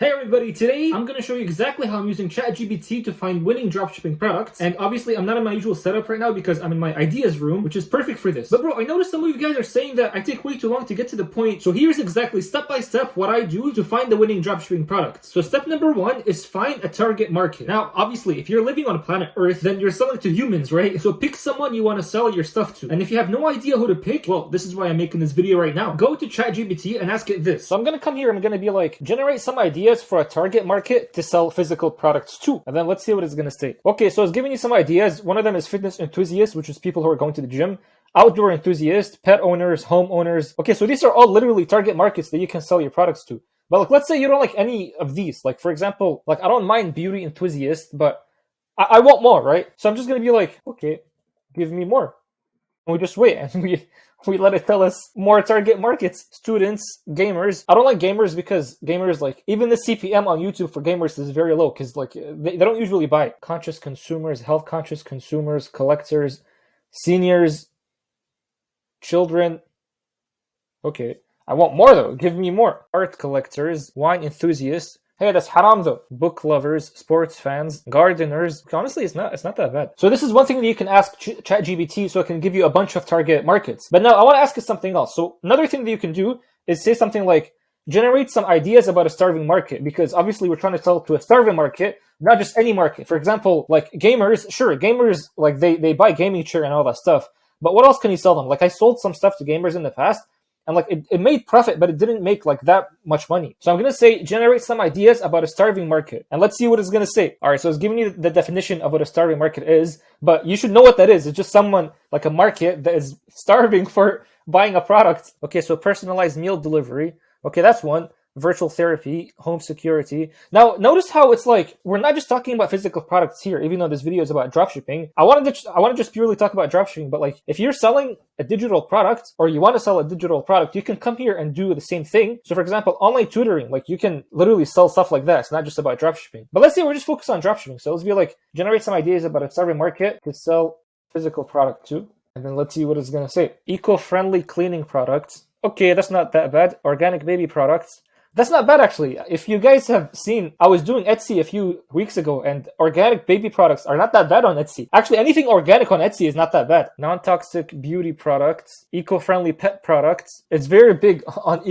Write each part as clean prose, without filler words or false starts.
Hey everybody, today I'm going to show you exactly how I'm using ChatGPT to find winning dropshipping products. And obviously I'm not in my usual setup right now because I'm in my ideas room, which is perfect for this. But bro, I noticed some of you guys are saying that I take way too long to get to the point. So here's exactly step by step what I do to find the winning dropshipping products. So step number one is find a target market. Now, obviously, if you're living on planet Earth, then you're selling to humans, right? So pick someone you want to sell your stuff to. And if you have no idea who to pick, well, this is why I'm making this video right now. Go to ChatGPT and ask it this. So I'm going to come here, I'm going to be like, generate some ideas for a target market to sell physical products to. And then let's see what it's going to say. Okay, so it's giving you some ideas. One of them is fitness enthusiasts, which is people who are going to the gym. Outdoor enthusiasts, pet owners, homeowners. Okay, so these are all literally target markets that you can sell your products to. But like, let's say you don't like any of these. Like, for example, like I don't mind beauty enthusiasts, but I want more, right? So I'm just going to be like, okay, give me more. And we just wait and we let it tell us more target markets, students, gamers. I don't like gamers because gamers, like, even the CPM on YouTube for gamers is very low because like they don't usually buy. Conscious consumers, health conscious consumers, collectors, seniors, children. Okay, I want more though. Give me more. Art collectors, wine enthusiasts. Hey, that's haram though. Book lovers, sports fans, gardeners. Honestly, it's not that bad. So this is one thing that you can ask ChatGPT so it can give you a bunch of target markets. But now I want to ask you something else. So another thing that you can do is say something like, generate some ideas about a starving market, because obviously we're trying to sell to a starving market, not just any market. For example, like gamers, sure, gamers, like they buy gaming chair and all that stuff. But what else can you sell them? Like I sold some stuff to gamers in the past. And like it made profit, but it didn't make like that much money. So I'm going to say, generate some ideas about a starving market. And let's see what it's going to say. All right, so it's giving you the definition of what a starving market is, but you should know what that is. It's just someone, like a market that is starving for buying a product. Okay, so personalized meal delivery. Okay, that's one. Virtual therapy, home security. Now, notice how it's like, we're not just talking about physical products here, even though this video is about dropshipping. I want to just purely talk about dropshipping, but like, if you're selling a digital product, or you want to sell a digital product, you can come here and do the same thing. So for example, online tutoring, like you can literally sell stuff like that. It's not just about dropshipping. But let's say we're just focused on dropshipping. So let's be like, generate some ideas about a starving market to sell physical product to. And then let's see what it's going to say. Eco-friendly cleaning products. Okay, that's not that bad. Organic baby products. That's not bad, actually. If you guys have seen, I was doing Etsy a few weeks ago, and organic baby products are not that bad on Etsy. Actually, anything organic on Etsy is not that bad. Non-toxic beauty products, eco-friendly pet products. It's very big on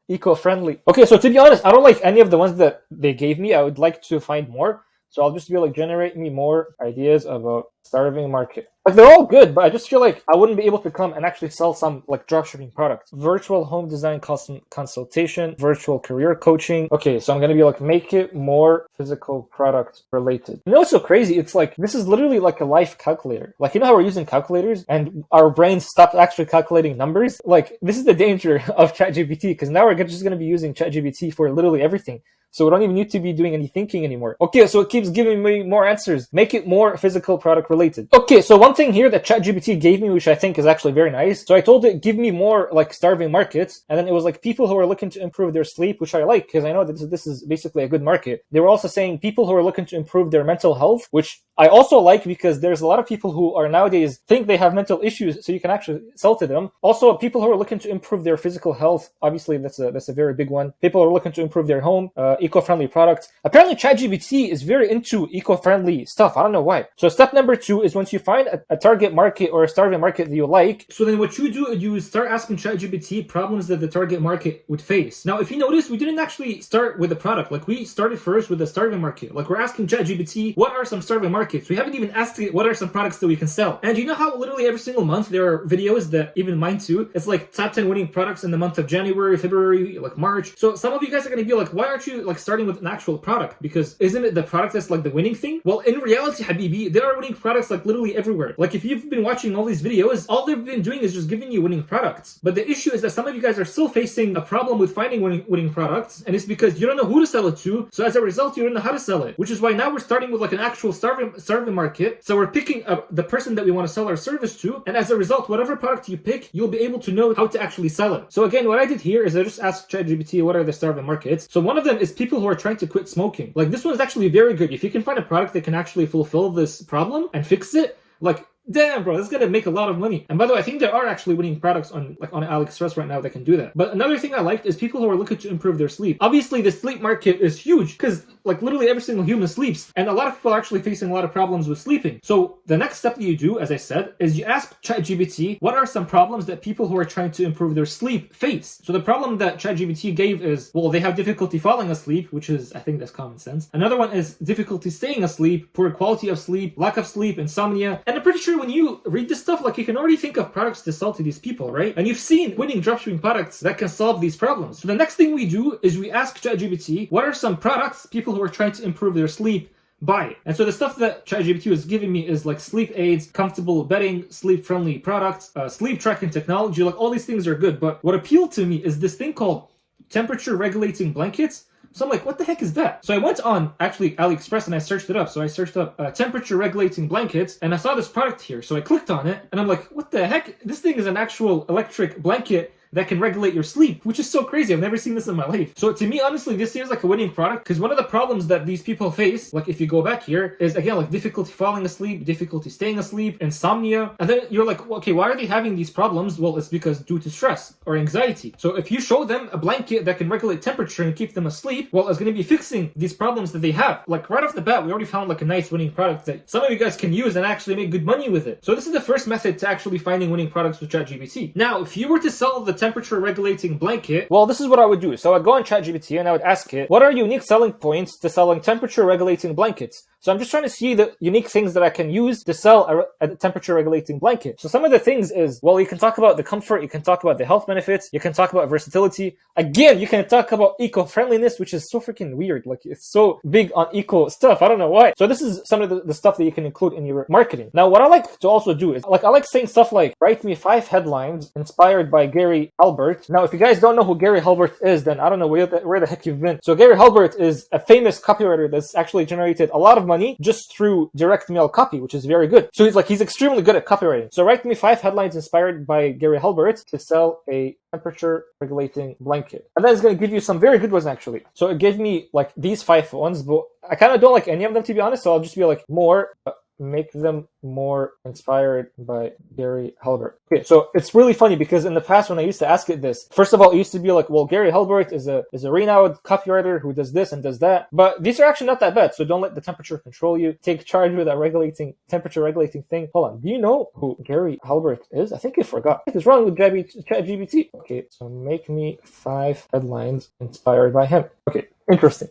eco-friendly. Okay, so to be honest, I don't like any of the ones that they gave me. I would like to find more. So I'll just be like, generate me more ideas about starving market. Like, they're all good, but I just feel like I wouldn't be able to come and actually sell some like dropshipping products. Virtual home design consultation, virtual career coaching. Okay, so I'm going to be like, make it more physical product related. You know what's so crazy? It's like, this is literally like a life calculator. Like, you know how we're using calculators and our brains stopped actually calculating numbers? Like, this is the danger of ChatGPT, because now we're just going to be using ChatGPT for literally everything. So we don't even need to be doing any thinking anymore. Okay, so it keeps giving me more answers. Make it more physical product related. Okay, so one thing here that ChatGPT gave me, which I think is actually very nice. So I told it, give me more like starving markets. And then it was like people who are looking to improve their sleep, which I like because I know that this is basically a good market. They were also saying people who are looking to improve their mental health, which I also like because there's a lot of people who are nowadays think they have mental issues, so you can actually sell to them. Also, people who are looking to improve their physical health, obviously that's a very big one. People who are looking to improve their home, eco-friendly products. Apparently, ChatGPT is very into eco-friendly stuff. I don't know why. So step number 2 is once you find a target market or a starving market that you like. So then what you do is you start asking ChatGPT problems that the target market would face. Now, if you notice, we didn't actually start with a product. Like, we started first with a starving market. Like, we're asking ChatGPT, what are some starving markets? We haven't even asked it what are some products that we can sell. And you know how literally every single month there are videos that, even mine too, it's like top 10 winning products in the month of January, February, like March. So some of you guys are going to be like, why aren't you like starting with an actual product? Because isn't it the product that's like the winning thing? Well, in reality, Habibi, there are winning products like literally everywhere. Like, if you've been watching all these videos, all they've been doing is just giving you winning products. But the issue is that some of you guys are still facing a problem with finding winning products, and it's because you don't know who to sell it to. So as a result, you don't know how to sell it, which is why now we're starting with like an actual starving market. So we're picking the person that we want to sell our service to, and as a result, whatever product you pick, you'll be able to know how to actually sell it. So again, what I did here is I just asked ChatGPT what are the starving markets. So one of them is people who are trying to quit smoking. Like, this one is actually very good. If you can find a product that can actually fulfill this problem and fix it, like, Damn, bro, this is gonna make a lot of money. And by the way, I think there are actually winning products on AliExpress right now that can do that. But another thing I liked is people who are looking to improve their sleep. Obviously, the sleep market is huge because like literally every single human sleeps, and a lot of people are actually facing a lot of problems with sleeping. So the next step that you do, as I said, is you ask ChatGPT what are some problems that people who are trying to improve their sleep face. So the problem that ChatGPT gave is, well, they have difficulty falling asleep, which is, I think that's common sense. Another one is difficulty staying asleep, poor quality of sleep, lack of sleep, insomnia. And I'm pretty sure when you read this stuff, like you can already think of products to sell to these people, right? And you've seen winning dropshipping products that can solve these problems. So the next thing we do is we ask ChatGPT, what are some products people who are trying to improve their sleep buy it. And so the stuff that ChatGPT was giving me is like sleep aids, comfortable bedding, sleep-friendly products, sleep tracking technology. Like all these things are good. But what appealed to me is this thing called temperature regulating blankets. So I'm like, what the heck is that? So I went on actually AliExpress and I searched it up. So I searched up temperature regulating blankets and I saw this product here. So I clicked on it and I'm like, what the heck? This thing is an actual electric blanket that can regulate your sleep, which is so crazy. I've never seen this in my life. So to me, honestly, this seems like a winning product because one of the problems that these people face, like if you go back here, is again, like difficulty falling asleep, difficulty staying asleep, insomnia. And then you're like, okay, why are they having these problems? Well, it's because due to stress or anxiety. So if you show them a blanket that can regulate temperature and keep them asleep, well, it's going to be fixing these problems that they have. Like right off the bat, we already found like a nice winning product that some of you guys can use and actually make good money with it. So this is the first method to actually finding winning products with ChatGPT. Now, if you were to sell the temperature regulating blanket, well, this is what I would do. So I'd go on ChatGPT and I would ask it, what are unique selling points to selling temperature regulating blankets? So I'm just trying to see the unique things that I can use to sell a temperature regulating blanket. So some of the things is, well, you can talk about the comfort, you can talk about the health benefits, you can talk about versatility. Again, you can talk about eco-friendliness, which is so freaking weird. Like it's so big on eco stuff. I don't know why. So this is some of the stuff that you can include in your marketing. Now, what I like to also do is, like, I like saying stuff like, write me 5 headlines inspired by Gary Halbert. Now, if you guys don't know who Gary Halbert is, then I don't know where the heck you've been. So Gary Halbert is a famous copywriter that's actually generated a lot of money just through direct mail copy, which is very good. So he's extremely good at copywriting. So write me 5 headlines inspired by Gary Halbert to sell a temperature regulating blanket. And then it's going to give you some very good ones actually. So it gave me like these 5 ones, but I kind of don't like any of them to be honest. So I'll just be like more, make them more inspired by Gary Halbert. Okay, so it's really funny because in the past when I used to ask it this, first of all, it used to be like, well, Gary Halbert is a renowned copywriter who does this and does that. But these are actually not that bad. So don't let the temperature control you. Take charge with that temperature regulating thing. Hold on. Do you know who Gary Halbert is? I think you forgot. What is wrong with ChatGPT? Okay, so make me 5 headlines inspired by him. Okay. Interesting.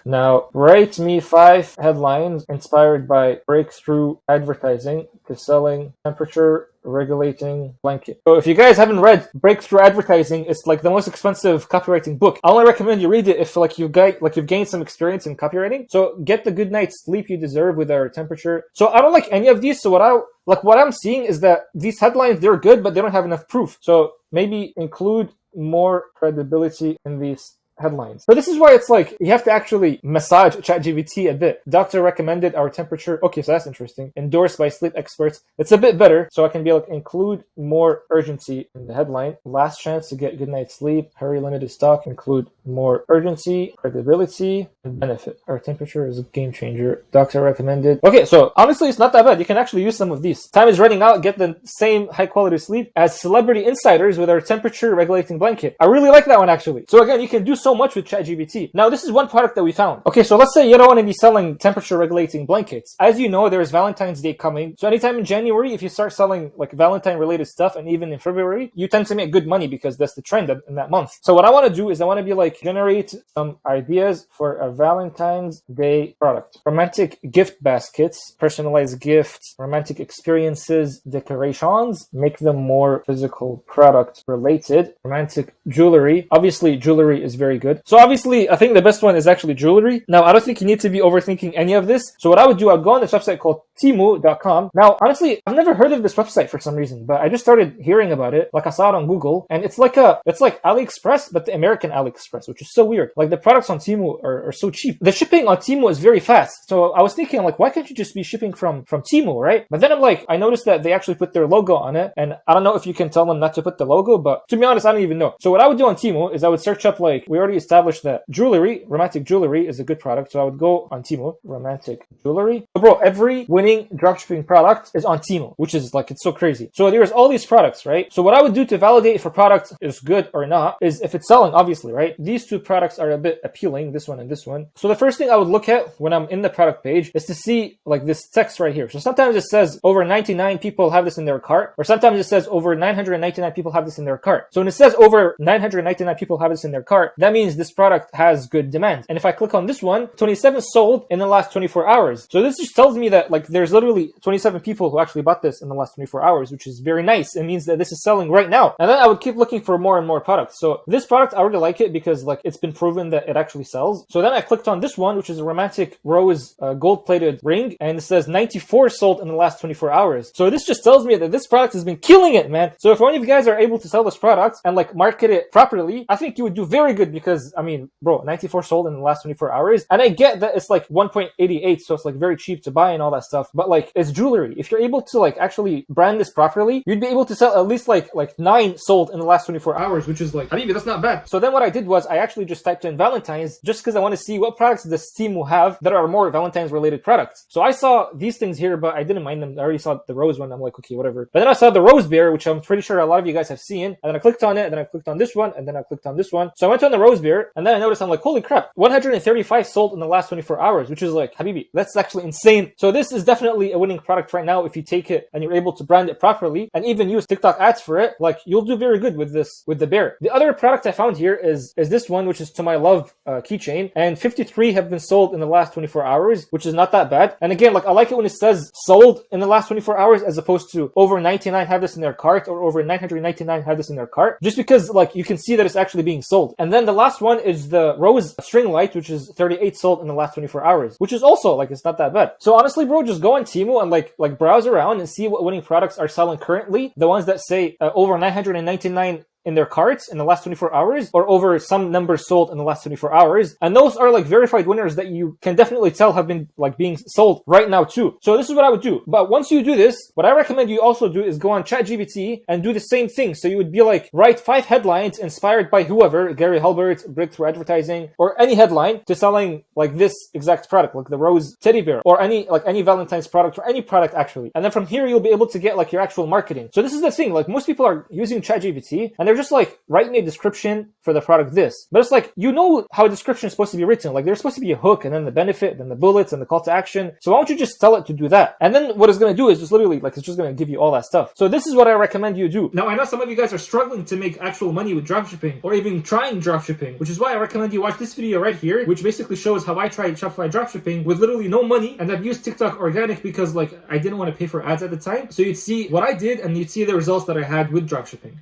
Now, write me 5 headlines inspired by breakthrough advertising to selling temperature regulating blanket. So if you guys haven't read Breakthrough Advertising, it's like the most expensive copywriting book. I only recommend you read it if you've gained some experience in copywriting. So get the good night's sleep you deserve with our temperature. So I don't like any of these. So what I'm seeing is that these headlines, they're good, but they don't have enough proof. So maybe include more credibility in these headlines. So this is why it's like you have to actually massage ChatGPT a bit. Doctor recommended our temperature. Okay, so that's interesting. Endorsed by sleep experts. It's a bit better. So I can be like, include more urgency in the headline. Last chance to get good night's sleep. Hurry, limited stock. Include more urgency, credibility, and benefit. Our temperature is a game changer. Doctor recommended. Okay, so honestly, it's not that bad. You can actually use some of these. Time is running out. Get the same high quality sleep as celebrity insiders with our temperature regulating blanket. I really like that one actually. So again, you can do so much with ChatGPT. Now, this is one product that we found. Okay, so let's say you don't want to be selling temperature regulating blankets. As you know, there's Valentine's Day coming. So anytime in January, if you start selling like Valentine related stuff, and even in February, you tend to make good money because that's the trend in that month. So what I want to do is I want to be like, generate some ideas for a Valentine's Day product. Romantic gift baskets, personalized gifts, romantic experiences, decorations, make them more physical product related. Romantic jewelry. Obviously, jewelry is very good. So obviously, I think the best one is actually jewelry. Now, I don't think you need to be overthinking any of this. So what I would do, I'd go on this website called Temu.com. Now, honestly, I've never heard of this website for some reason, but I just started hearing about it. Like I saw it on Google, and it's like AliExpress, but the American AliExpress, which is so weird. Like the products on Temu are so cheap. The shipping on Temu is very fast. So I was thinking, like, why can't you just be shipping from Temu, right? But then I'm like, I noticed that they actually put their logo on it, and I don't know if you can tell them not to put the logo, but to be honest, I don't even know. So what I would do on Temu is I would search up, like, we already established that jewelry, romantic jewelry is a good product. So I would go on Temu, romantic jewelry. So bro, every winning dropshipping product is on Temu, which is like, it's so crazy. So there's all these products, right? So what I would do to validate if a product is good or not is if it's selling, obviously, right? These two products are a bit appealing, this one and this one. So the first thing I would look at when I'm in the product page is to see like this text right here. So sometimes it says over 99 people have this in their cart, or sometimes it says over 999 people have this in their cart. So when it says over 999 people have this in their cart, that means this product has good demand. And if I click on this one, 27 sold in the last 24 hours. So this just tells me that like there's literally 27 people who actually bought this in the last 24 hours, which is very nice. It means that this is selling right now. And then I would keep looking for more and more products. So this product, I really like it because like it's been proven that it actually sells. So then I clicked on this one, which is a romantic rose gold-plated ring, and it says 94 sold in the last 24 hours. So this just tells me that this product has been killing it, man. So if one of you guys are able to sell this product and like market it properly, I think you would do very good because, I mean, bro, 94 sold in the last 24 hours. And I get that it's like 1.88, so it's like very cheap to buy and all that stuff. But like, it's jewelry. If you're able to like actually brand this properly, you'd be able to sell at least like 9 sold in the last 24 hours, which is like, I mean, that's not bad. So then what I did was I actually just typed in Valentine's just because I want to see what products this team will have that are more Valentine's related products. So I saw these things here, but I didn't mind them. I already saw the rose one. I'm like, okay, whatever. But then I saw the rose bear, which I'm pretty sure a lot of you guys have seen. And then I clicked on it, and then I clicked on this one, and then I clicked on this one. So I went on the rose bear, and then I noticed, I'm like, holy crap, 135 sold in the last 24 hours, which is like, Habibi, that's actually insane. So this is definitely a winning product right now if you take it and you're able to brand it properly and even use TikTok ads for it. Like, you'll do very good with this, with the bear. The other product I found here is this one, which is To My Love keychain, and 53 have been sold in the last 24 hours, which is not that bad. And again, like, I like it when it says sold in the last 24 hours as opposed to over 99 have this in their cart or over 999 have this in their cart, just because like you can see that it's actually being sold. And then the last one is the rose string light, which is 38 sold in the last 24 hours, which is also like, it's not that bad. So honestly, bro, just go on Temu and like browse around and see what winning products are selling currently. The ones that say over 999 in their carts in the last 24 hours or over some numbers sold in the last 24 hours. And those are like verified winners that you can definitely tell have been like being sold right now too. So this is what I would do. But once you do this, what I recommend you also do is go on ChatGPT and do the same thing. So you would be like, write 5 headlines inspired by whoever, Gary Halbert, breakthrough advertising, or any headline to selling like this exact product, like the rose teddy bear, or any Valentine's product, or any product actually. And then from here, you'll be able to get like your actual marketing. So this is the thing, like most people are using ChatGPT and they're just like, write me a description for the product this. But it's like, you know how a description is supposed to be written. Like there's supposed to be a hook and then the benefit, then the bullets and the call to action. So why don't you just tell it to do that? And then what it's going to do is just literally like, it's just going to give you all that stuff. So this is what I recommend you do. Now I know some of you guys are struggling to make actual money with dropshipping or even trying dropshipping, which is why I recommend you watch this video right here, which basically shows how I tried Shopify dropshipping with literally no money. And I've used TikTok organic because like I didn't want to pay for ads at the time. So you'd see what I did and you'd see the results that I had with dropshipping.